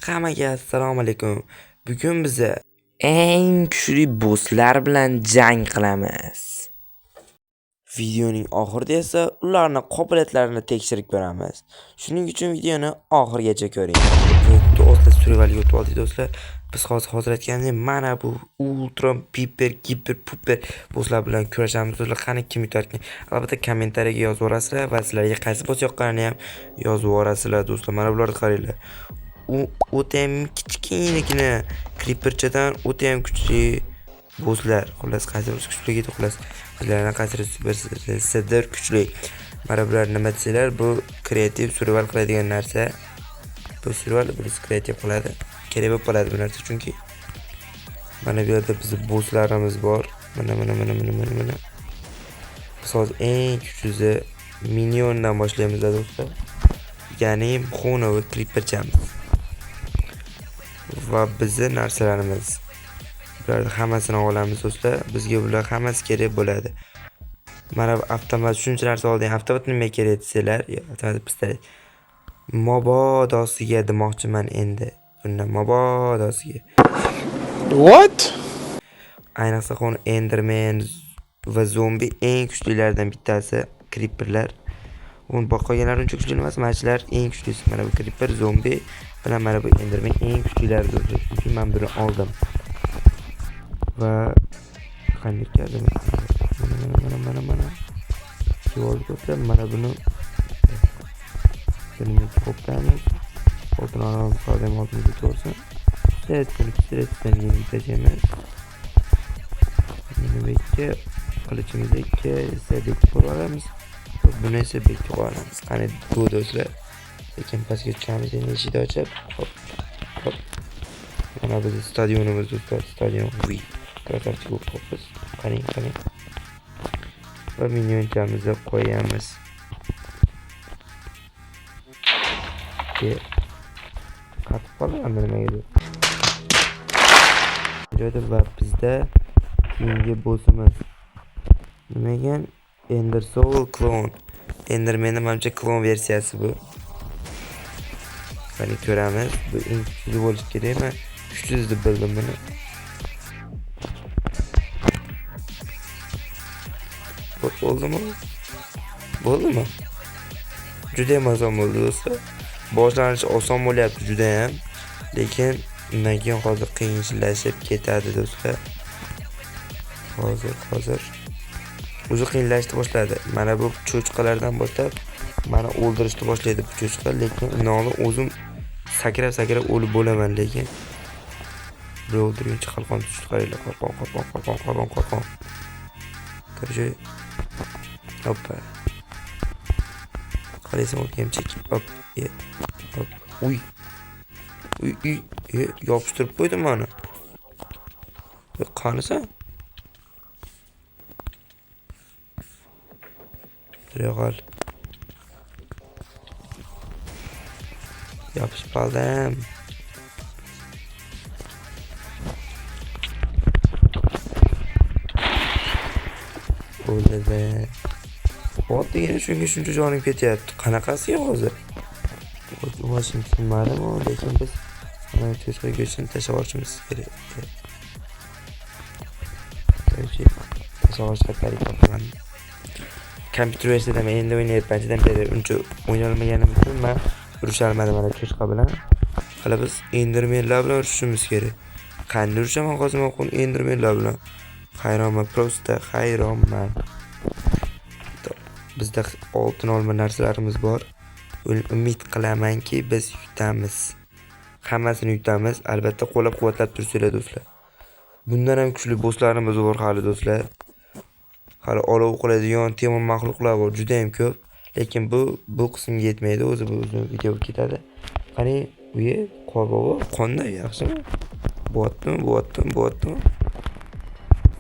Hammaga assalomu alaykum. Bugun biz eng kuchli bosslar bilan jang qilamiz. Videoning oxirida esa ularning qobiliyatlarini tekshirib ko'ramiz. Shuning uchun videoni oxirigacha ko'ring. Do'stlar, survival yutib oldik do'stlar. Biz hozir aytgandek mana bu ultra piper giper puper bosslar bilan kurashamiz do'stlar. Qani kim yutarkin? Albatta kommentariyaga yozib yuborasizlar va sizlarga qaysi boss yoqqanini ham yozib yuborasizlar do'stlar. Mana bularni qaranglar. O'ta ham kichkinagina creeperchadan o'ta ham kuchli bosslar. Xullas qaysi bir kuchli edi xullas. Sizlarning qaysi super kuchli. Mana bular nima desanglar, bu kreativ survival qiladigan narsa. Bu survival biz kreativ qiladi. Kerak bo'lib qoladi bu narsa chunki mana bu yerda bizning bosslarimiz bor. Mana. Biz hozir eng kuchli miniondan boshlaymiz do'stlar. Ya'ni xonavi creeperchamiz. Va bizning narsalarimiz. Bularni hammasini olamiz do'stlar. Bizga bular hammasi kerak bo'ladi. Mana bu avtomat shuncha narsa oldim. Avtomat nima kerak desanglar, avtomat pistolet. Mobodosiga demoqchiman endi. Bundan mobodosiga. What? Ayniqsa xon Enderman va zombi eng kuchlilardan bittasi creeperlar. Uni boqolganlar uncha kuchli emas, machilar eng kuchlisi. Mana bu creeper, zombi bilan mana bu Enderman eng kuchlilar do'stlar. Chunki men buni oldim. Va qanday keldim? Mana. Yo'lda mana buni qo'ptamiz. O'tiramiz, qadam oltimizga to'g'ri. Sirtdan yengiltashamiz. Nima qilichimizga esa bekib olamiz. Buni esa bekib olamiz. Qani bu do'stlar. Lekin pastga tushamiz, endi eshikni ochib, hop. Mana biz stadionimiz do'stlar, stadion. Krasavchi qo'yamiz. Qani. Va minionchamizni qo'yamiz. Qatib qoladi nimaga? Joyda va bizda keyingi bossimiz nima ekan? Ender Soul Clone. Enderman'ning menimcha klon versiyasi bu. Qani ko'ramiz. Bu eng kuchli bo'lishi kerakmi? Kuchli deb bildim buni. Bo'ldimi? Juda ham oson bo'ldi do'stlar. Boshlanishi oson bo'lyapti juda ham. Lekin undan keyin hozir qiyinlashib ketadi do'stlar. Hozir o'zi qiyinlashni boshladi. Mana bu cho'chqalardan boshlab meni o'ldirishni boshlaydi bu cho'chqa, lekin undan o'zim sakrab o'lib bo'laman, lekin bir o'ldirguncha qalqon tushib qaraylar. Qalqon. Qarashay. Hoppa. Qaraysan o'tgan chekib, hop. Uy. Yopishtirib qo'ydim mana. Qanisan? Regal. Yopishib qoldim. O'ldi. Oddiygina shuncha jonim ketyapti. Qanaqasiga hozir? O'zim tushunmadim, lekin biz mana cho'chqa go'shtini tashlab olishimiz kerak. Kompyuter versiyasida men endi o'ynayapman. Anchadan beri uncha o'ynay olmaganim uchun men urusha olmadim mana cho'chqa bilan. Hali biz Endermanlar bilan urushimiz kerak. Qanday urushaman hozir men Endermanlar bilan? Hayronman, prosta hayronman. Bizda oltin olma narsalarimiz bor. Umid qilamanki biz yutamiz. Hammasini yutamiz. Albatta qo'llab-quvvatlab tursanglar do'stlar. Bundan ham kuchli bosslarimiz bor hali do'stlar. Hali olov qiladigan temir maxluqlar bor, juda ham ko'p. Lekin bu qismga yetmaydi, o'zi bu uzun video ketadi. Qani, uyi qorbobo qonday yaxshimi? Bo'tdim.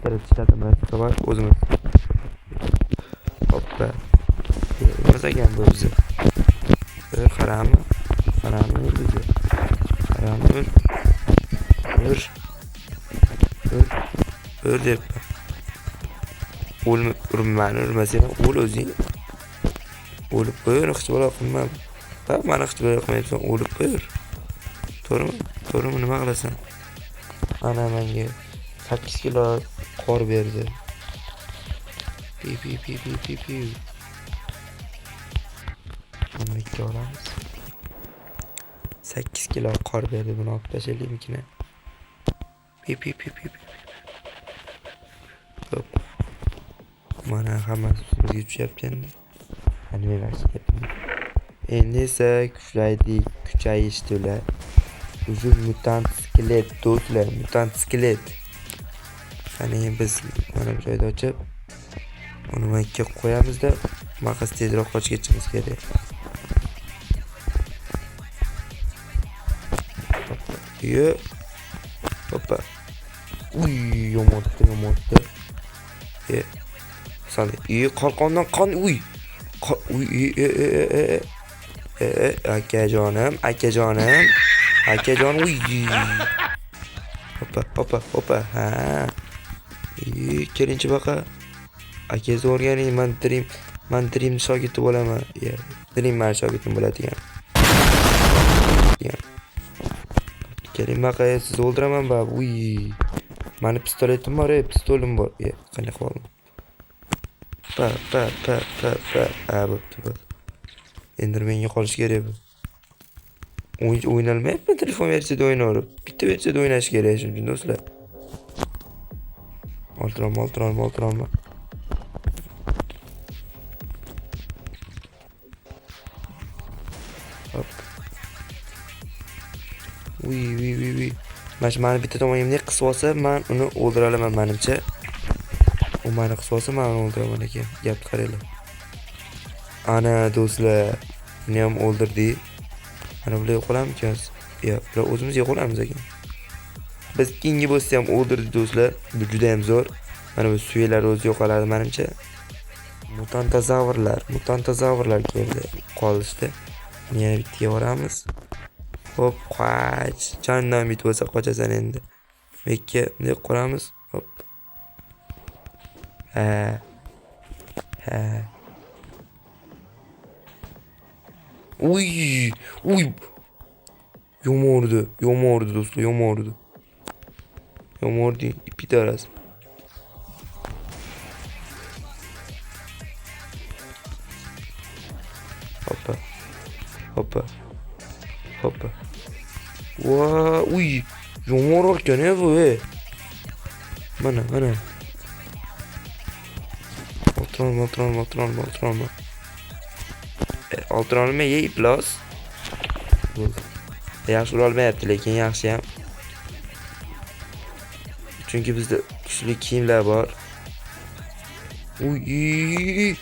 Tarafchilardan bilan o'zimiz. Hoppa. Nima ekan bu o'zi? Qarami o'zi. Ur deb. Urmasang o'l o'zing. O'lib qo'yur, hech bola qilma. Bak, meni hech bola qilmayapsan, o'lib qo'yur. To'g'rimi nima qilasan? Ana menga 8 kilo qor berdi. Pi. Buni ikki olamiz. 8 kilo qor berdi, buni olib tashlaylikmi? Pi. Hop. Mana hammasi bizga tushyapti endi. Animatsiya. Endi esa kuchlaydik, kuchayish to'la. Uzun mutant skelet do'stlar, mutant skelet. Qani biz mana bu joyda ochib, uni makka qo'yamizda, maqas tezroq qochib ketishimiz kerak. Yo. Hoppa. Uy, yomonotdi. Sani, qalqondan qon, uy. Akajonim. Akajon, uy. Hoppa. Ha. Kelinchi baqa. Akangizni o'rganing, men Dream shogirdi bo'laman. Dream men shogirdim bo'ladigan. Keling baqa, sizni o'ldiraman ba. Uy. Mani pistoletim bor, pistolim bor. Qanday qildim? Pa. Bo'pti. Endermenga qolish kerak bu. O'ynalmayapti, telefon versiyada o'ynaverib. Bitta versiyada o'ynash kerak shunday do'stlar. Oltironma. Hop. Uy. Mani bitta tomonimni qisib olsa, men uni o'ldira olaman menimcha. U meni qisib olsa, men uni o'ldiraman ekan. Gapni qaranglar. Ana do'stlar, buni ham o'ldirdik. Mana bular yo'qolammikan? Bular o'zimiz yo'qolamiz ekan. Biz keyingi bo'lsa ham o'ldirdik do'stlar. Bu juda ham zo'r. Mana bu suyaklar o'zi yo'qoladi menimcha. Mutantazavrlar keldi. Qolishdi. Yana bittaga boramiz. Hop, qoch. Jondan bit bo'lsa qochasan endi. Mekka bunday quramiz. Hop. Ha. Uy. Yomordi do'stlar, yomordi. Pitaras. Hoppa. Uy. Yomor ekan bu, Mana. Oltironma yey plus. Yaxshi urolmayapti, lekin yaxshi ham. Chunki bizda kuchli kiyimlar bor. Uy,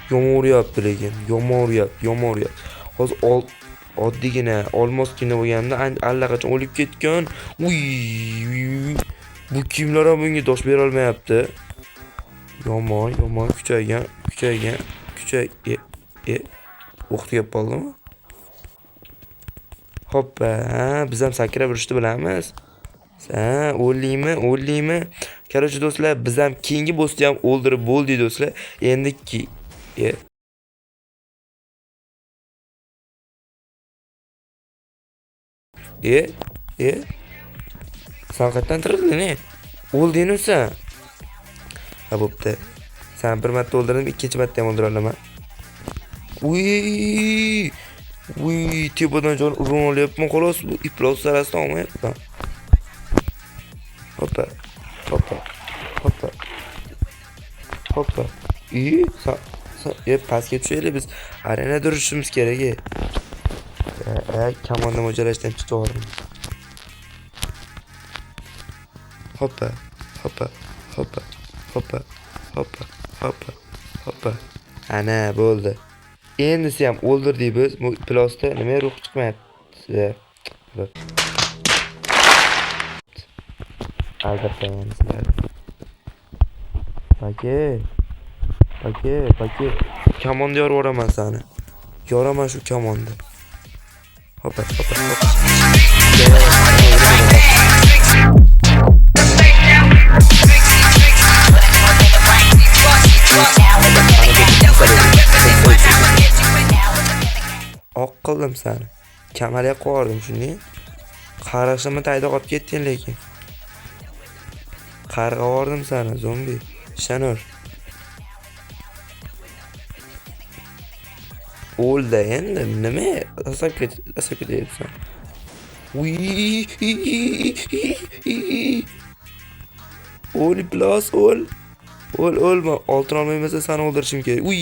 yomoryapti lekin, yomoryapti. Hozir oddiygina olmoskina bo'lganda allaqachon o'lib ketgan. Uy, bu kiyimlar ham bunga dosh bera olmayapti. Yomon, kuchaygan. O'qitga qoldimi? Hoppa, biz ham sakrab urishni bilamiz. O'llaymi? Короче, do'stlar, biz ham keyingi bossni ham o'ldirib bo'ldik do'stlar. Endi Sen qayerdan tirdin, O'ldingmi sen? Ha, bo'pti. Sen bir marta o'ldirdim, ikkinchi marta ham o'ldira olaman. Uy, tepadan jon urun olyapman, xolos bu iplos sarasidan olmayapman. Hoppa. Pastga tushaylik, biz arenada urishimiz kerak. Kamonda mo'jalashdan chiqib. Hoppa. Ana bo'ldi. Endi sen ham o'ldirdik biz. Bu plosda nima ruh chiqmayapti. Albatta sizlar. Pake. Kamonda yorib oraman seni. Yoraman shu kamonda. Hoppa. Oq qildim seni. Kamalga qo'yardim shuni. Qarashimni tayda qolib ketding lekin. Qarg'a yordim seni, zombi. Shanur. O'ldi endi nima? Asab ketyapsan. Uy. O'l plus o'l. O'lma. Oltin olmaymasa seni o'ldirishim kerak. Uy,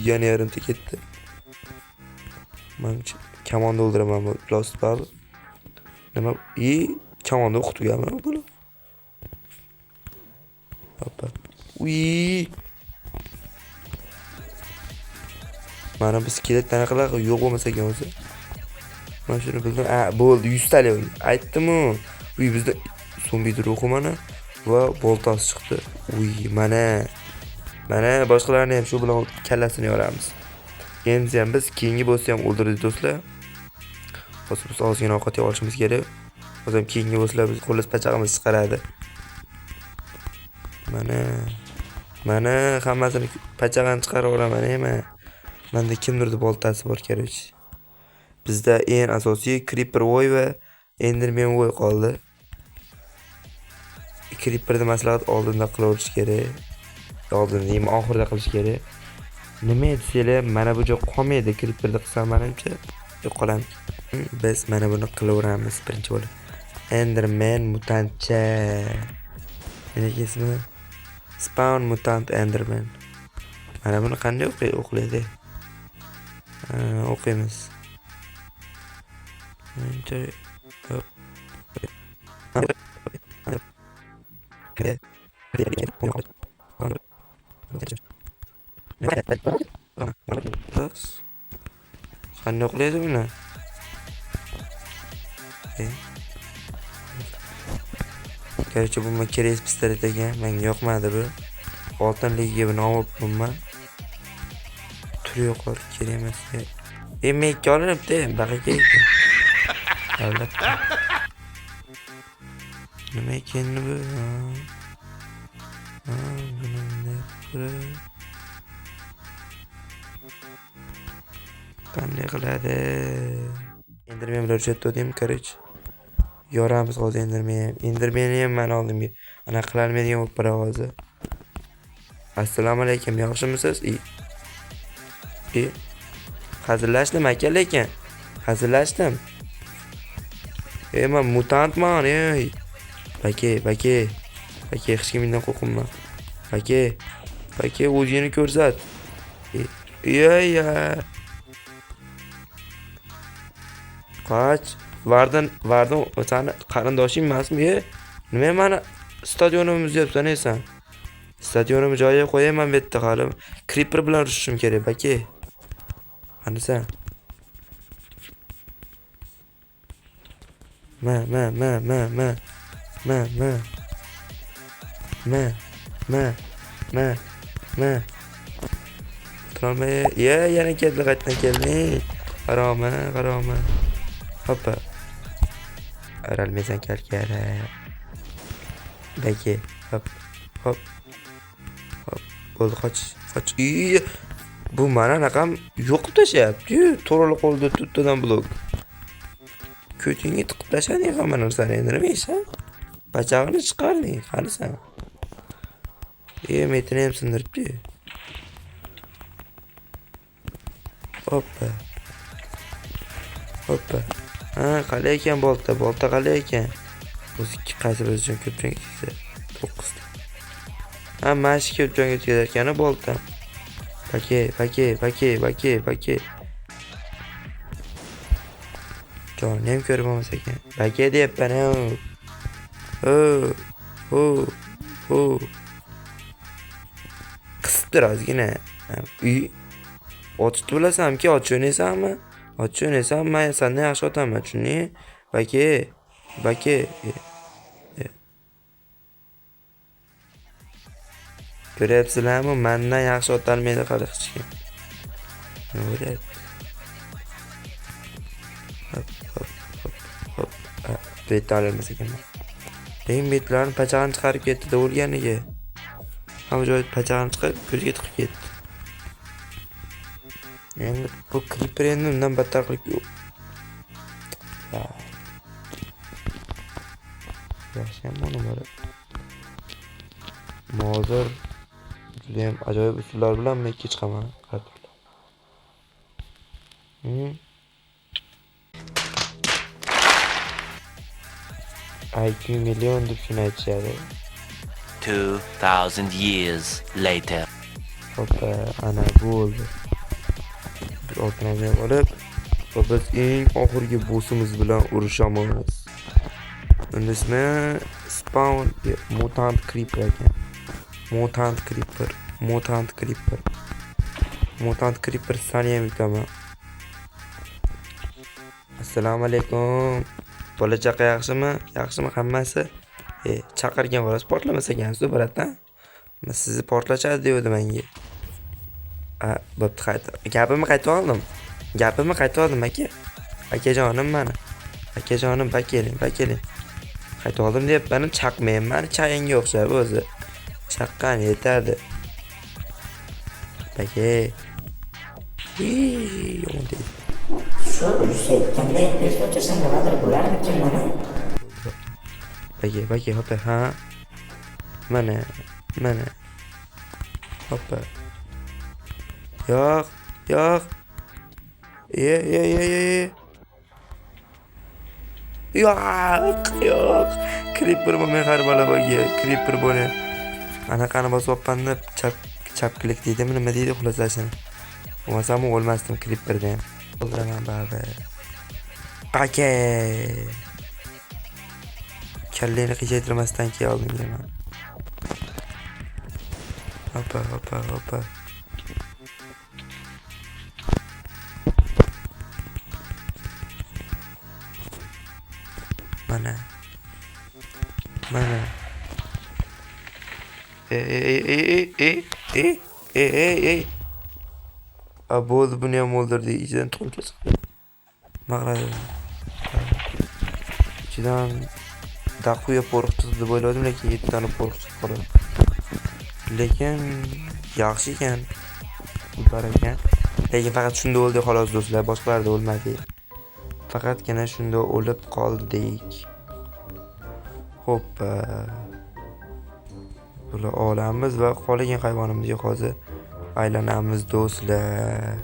yana yarimta ketdi. Men kamonda o'ldiraman bu plus bal. Nima? Kamonda o'qitganman buni. Hoppa. Uy. Mana biz skeletdan qilaq yo'q bo'lmasa ekan o'zi. Men shuni bildim. Bo'ldi 100 talik oldi. Aytdim-ku. Uy bizda zombi ruhi mana va boltasi chiqdi. Uy, mana boshqalarni ham shu bilan kallasini yoramiz. Endi ham biz keyingi bossni ham o'ldirdik do'stlar. Hozir biz ozgina ovqat yeb olishimiz kerak. Hozir keyingi bosslar biz qo'lis pachag'imiz chiqaradi. Mana hammasini pachag'ini chiqarib olaman, Menda kimdirdi boltasi bor kerak. Bizda eng asosiy Creeper voy va Enderman voy qoldi. Creeperni maslahat oldinda qilaverish kerak. Oldinda oxirida qilish kerak. Nima desanglar, mana bu joy qolmaydi. Creeperni qilsam menimcha yo'qoladi. Biz mana buni qilaveramiz birinchi bo'lib. Enderman mutantcha. Nima ismi? Spawn mutant Enderman. Mana buni qanday o'qiydi? O'qiymiz. Qanday o'qiydi buni? Gerçi bu keres pistolet ekan, menga yoqmadi bu. Oltinligiga buni olibman. Turi yo'qlar, kerak emas. Mekka olinibdi, baqaga ekan. Albatta. Nima ekan bu? Qanday qiladi? Enderman bilan o'rgatdim, короче. Yoramiz hozir Endermanni ham men oldim. Ana qilarmaydigan bo'lib qoldi hozir. Assalomu alaykum, yaxshimisiz? Hazillashdim aka lekin. Hazillashdim. Men mutantman, Bake, hech kimdan qo'rqmayman. Bake, o'zingni ko'rsat. Qoch. Vardan o'tani qarindoshing emasmi? Nima meni stadionimni buzyapsan sen? Stadionimni joyiga qo'yaman bu yerda hali. Creeper bilan urushishim kerak, Bake. Qani sen? Ma. Tamam, yana keldi, qaytdan keldi. Qaroma. Hoppa. Aralmaysan kalkara. Bake, hop. Bo'ldi, qoch. Bu mana naqam yo'qib tashyapti. To'g'ri qo'lda tutdidan blok. Ko'tingga tiqib tashlading hamma narsani, endi nima deysan? Pachag'ini chiqarding, qani sen? Metini ham sindiribdi. Hoppa. Qalay ekan bolta qalay ekan? O'zi qaysi bir uchun ko'proq ketsa 9 ta. Mashq ko'proq ketayotgani bolta. Bake. Jonim ko'rib olmas ekan. Bake deyapman. Qisibdir ozgina. Ochib bilasanmi-ki, ochib o'ynaysanmi? Ochib o'ynaysan, men sendan yaxshi otaman, tushundingmi? Bake. Ko'ryapsizlarmi? Mendan yaxshi otolmaydi hali hech kim. Nima bo'lyapti? Hop. Betni olmas ekanman. Betlarni pachag'ini chiqarib ketdi o'lganiga. Hamma joyda pachag'ini chiqarib, ko'ziga tiqib ketdi. Endi bu creeper endi undan battar qilib Yaxshiyam bu numara. Hozir judayam ajoyib usullar bilan men chiqaman. Qarab tur. IQ million deb shuni aytishadi. 2000 years later. Hoppa, ana bo'ldi. Bir otlarga olib, va biz eng oxirgi bossimiz bilan urushamiz. Unda ismi Spawn Mutant Creeper ekan. Mutant Creeper sani ham yutaman. Assalomu alaykum. Bola chaqa yaxshimi? Yaxshimi hammasi? Chaqirgan xolos portlamasa ekansiz, bratan. Men sizni portlashadi degandim menga. Bo'pti, qayta. Gapimni qaytib oldim, aka. Akajonim meni. Akajonim, bakeling. Qaytib oldim deb meni chaqmayman, chayanga o'xshab o'zi. Chaqqan yetadi. Bake. Yomon deydi. Shu yusayotganda esda tursam nimadir bo'larmikin mana? Bake, hoppa, ha. Mana. Hoppa. Yo'q. Yo'q. Creeper men har bala bo'lgan. Creeper bo'la. Anaqani bosib olganda chap klik deydimi, nima deydi xulosasin. Bo'lmasam o'lmasdim Creeperdan. O'ldiraman baba. Aka. Kalleni qiyaytirmasdan keldim men. Hoppa. Mana. Bo'ldi, buni ham o'ldirdi. Ichidan to'lka chiqdi. Mag'radi. Ichidan daquya qo'rq chiqdi deb o'yladim, lekin 7 tane qo'rq chiqdi qoldi. Lekin yaxshi ekan. Ular ekan. Lekin faqat shunda o'ldi xolos do'stlar, boshqalarda o'lmadi. Faqatgina shunda o'lib qoldik. Hoppa. Bular olamiz va qolgan hayvonimizga hozir aylanamiz do'stlar.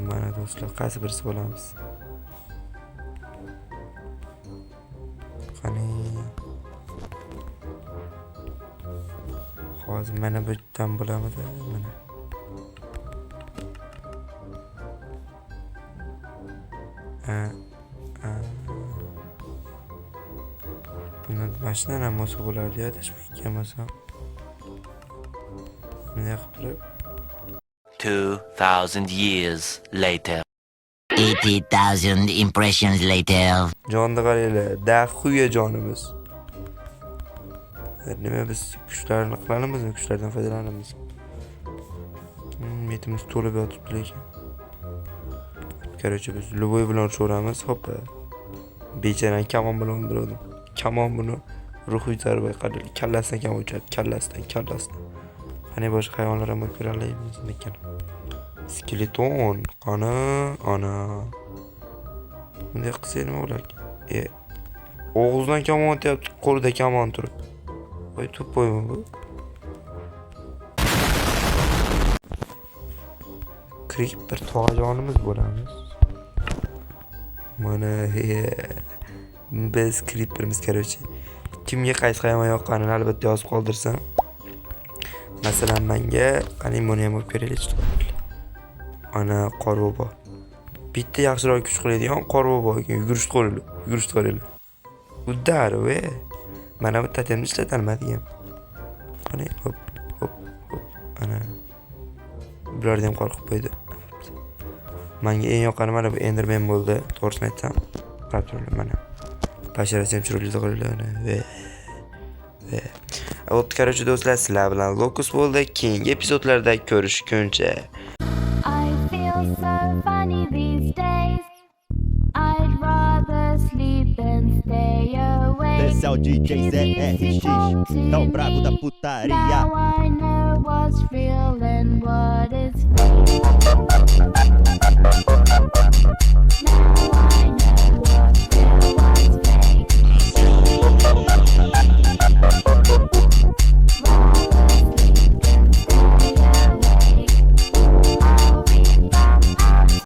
Mana do'stlar, qaysi birisi bo'lamiz? Qani. Hozir mana bu yerdan bo'lamiz, mana. Bundan mashina ham olsa bo'lardi, adashmayotgan bo'lsam. Bunday qilib turib. 2000 years later. 80,000 impressions later. Jonni qaranglar, dahuya jonimiz. Nima biz kuchlarni qilamizmi, kuchlardan foydalanamiz. Metimiz to'lib yotibdi lekin. Короче, biz luboy bilan urishaveramiz, hoppa. Bechorani kamon bilan o'ldirdim. Kamon buni ruhiy zarba qildi. Kallasidan kam o'chadi, kallasidan. Qani boshqa hayvonlar ham ko'ra olamiz lekin. Skeleton, qani, ana. Bunday qilsa nima bo'lardi? Og'izdan kamon o'tyapti, qo'lida kamon turib. Voy, to'ppoymi bu? Creeper tog'ajonimiz bo'lamiz. Mana biz Creeper'miz короче. Kimga qaysi hayvon yoqqanini albatta yozib qoldirsam. Masalan, menga qani buni ham olib ko'raylik. Ana qorbobo. Bitta yaxshiroq kuch qiladigan qorbobo ekan, yugurishni qo'yadi. Uddar ve. Mana bu totemni ishlatalmadim. Qani hop. Ana. Bulardan ham qo'rqib qo'ydi. Menga eng yoqqani mana bu Enderman bo'ldi. To'g'risini aytsam, qarab turib mana. Basharasi ham chiroyli qiladi ve. Короче, do'stlar, sizlar bilan Locus bo'ldi. Keyingi epizodlarda ko'rishguncha. I feel so funny these days. I'd rather sleep than stay awake. Esse é o DJ ZRX, é o brabo da putaria. Now I know what's real and what is fake. Now I know.